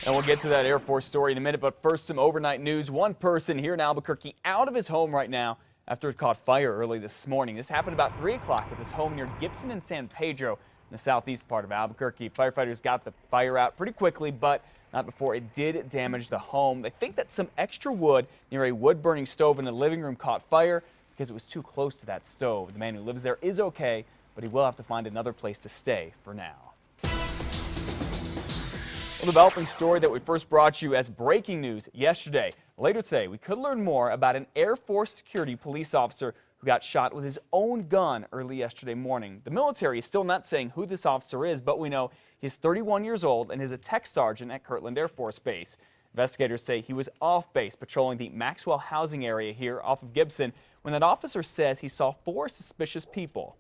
And we'll get to that Air Force story in a minute, but first some overnight news. One person here in Albuquerque out of his home right now after it caught fire early this morning. This happened about 3 o'clock at his home near Gibson and San Pedro in the southeast part of Albuquerque. Firefighters got the fire out pretty quickly, but not before it did damage the home. They think that some extra wood near a wood-burning stove in the living room caught fire because it was too close to that stove. The man who lives there is okay, but he will have to find another place to stay for now. Well, the developing story that we first brought you as breaking news yesterday. Later today, we could learn more about an Air Force security police officer who got shot with his own gun early yesterday morning. The military is still not saying who this officer is, but we know he's 31 years old and is a tech sergeant at Kirtland Air Force Base. Investigators say he was off base patrolling the Maxwell housing area here off of Gibson when that officer says he saw 4 suspicious people.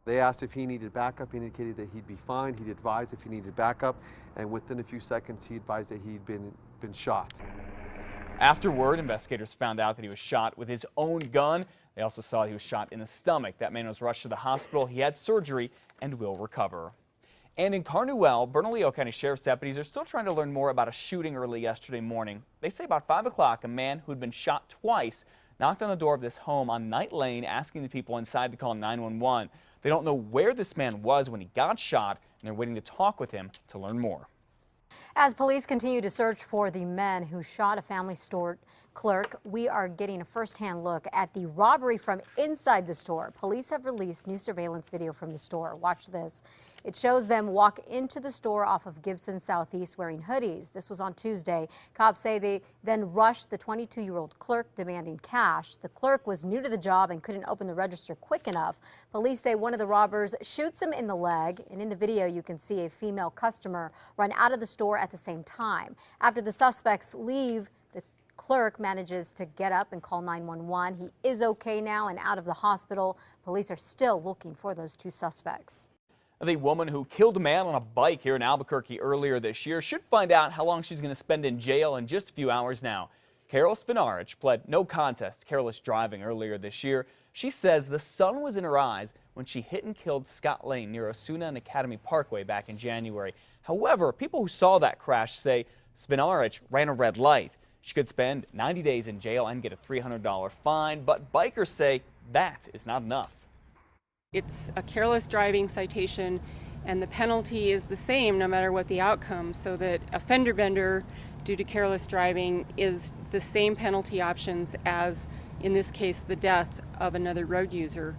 They asked if he needed backup. He indicated that he'd be fine. He'd advised if he needed backup, and within a few seconds he advised that he'd been shot. Afterward, investigators found out that he was shot with his own gun. They also saw he was shot in the stomach. That man was rushed to the hospital. He had surgery and will recover. And in Carnuel, Bernalillo County Sheriff's deputies are still trying to learn more about a shooting early yesterday morning. They say about 5 o'clock, a man who'd been shot twice knocked on the door of this home on Night Lane, asking the people inside to call 911. They don't know where this man was when he got shot, and they're waiting to talk with him to learn more. As police continue to search for the men who shot a family store clerk, we are getting a first-hand look at the robbery from inside the store. Police have released new surveillance video from the store. Watch this. It shows them walk into the store off of Gibson Southeast wearing hoodies. This was on Tuesday. Cops say they then rushed the 22-year-old clerk demanding cash. The clerk was new to the job and couldn't open the register quick enough. Police say one of the robbers shoots him in the leg, and in the video you can see a female customer run out of the store at the same time. After the suspects leave, the clerk manages to get up and call 911. He is okay now and out of the hospital. Police are still looking for those 2 suspects. The woman who killed a man on a bike here in Albuquerque earlier this year should find out how long she's going to spend in jail in just a few hours now. Carol Spinarich pled no contest to careless driving earlier this year. She says the sun was in her eyes when she hit and killed Scott Lane near Osuna and Academy Parkway back in January. However, people who saw that crash say Spinarich ran a red light. She could spend 90 days in jail and get a $300 fine, but bikers say that is not enough. It's a careless driving citation, and the penalty is the same no matter what the outcome, so that a fender bender due to careless driving is the same penalty options as, in this case, the death of another road user.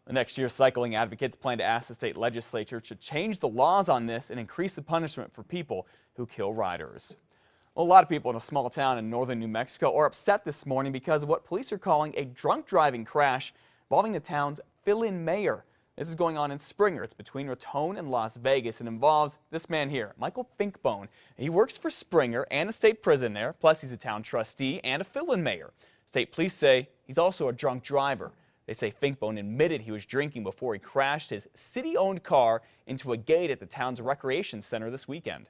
The next year, cycling advocates plan to ask the state legislature to change the laws on this and increase the punishment for people who kill riders. Well, a lot of people in a small town in northern New Mexico are upset this morning because of what police are calling a drunk driving crash involving the town's fill-in mayor. This is going on in Springer. It's between Raton and Las Vegas. It involves this man here, Michael Finkbone. He works for Springer and a state prison there, plus he's a town trustee and a fill-in mayor. State police say he's also a drunk driver. They say Finkbone admitted he was drinking before he crashed his city-owned car into a gate at the town's recreation center this weekend.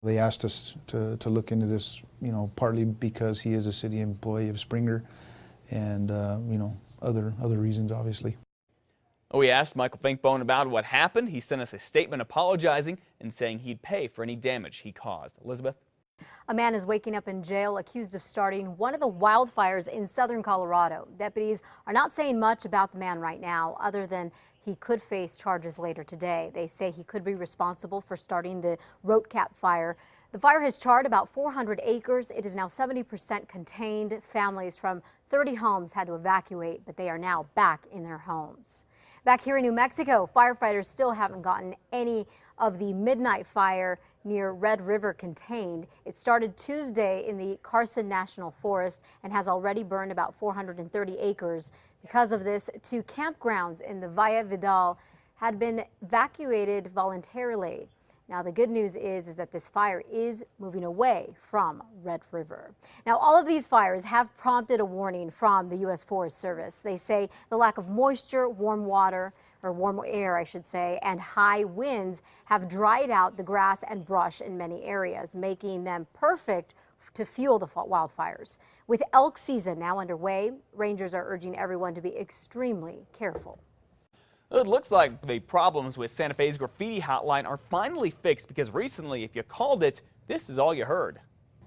They asked us to look into this, partly because he is a city employee of Springer and, other reasons, obviously. We asked Michael Finkbone about what happened. He sent us a statement apologizing and saying he'd pay for any damage he caused. Elizabeth? A man is waking up in jail accused of starting one of the wildfires in southern Colorado. Deputies are not saying much about the man right now, other than he could face charges later today. They say he could be responsible for starting the Rotecap fire. The fire has charred about 400 acres. It is now 70% contained. Families from 30 homes had to evacuate, but they are now back in their homes. Back here in New Mexico, firefighters still haven't gotten any of the midnight fire near Red River contained. It started Tuesday in the Carson National Forest and has already burned about 430 acres. Because of this, 2 campgrounds in the Valle Vidal had been evacuated voluntarily. Now, the good news is that this fire is moving away from Red River. Now, all of these fires have prompted a warning from the U.S. Forest Service. They say the lack of moisture, warm air, I should say, and high winds have dried out the grass and brush in many areas, making them perfect to fuel the wildfires. With elk season now underway, rangers are urging everyone to be extremely careful. It looks like the problems with Santa Fe's Graffiti Hotline are finally fixed because recently, if you called it, this is all you heard.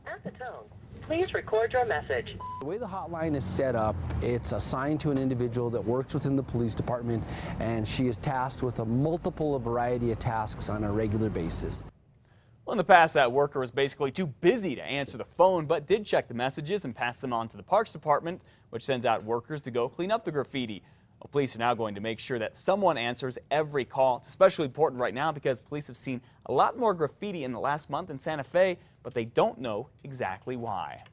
At the tone, please record your message. The way the hotline is set up, it's assigned to an individual that works within the police department, and she is tasked with a multiple variety of tasks on a regular basis. Well, in the past, that worker was basically too busy to answer the phone, but did check the messages and pass them on to the Parks Department, which sends out workers to go clean up the graffiti. Well, police are now going to make sure that someone answers every call. It's especially important right now because police have seen a lot more graffiti in the last month in Santa Fe, but they don't know exactly why.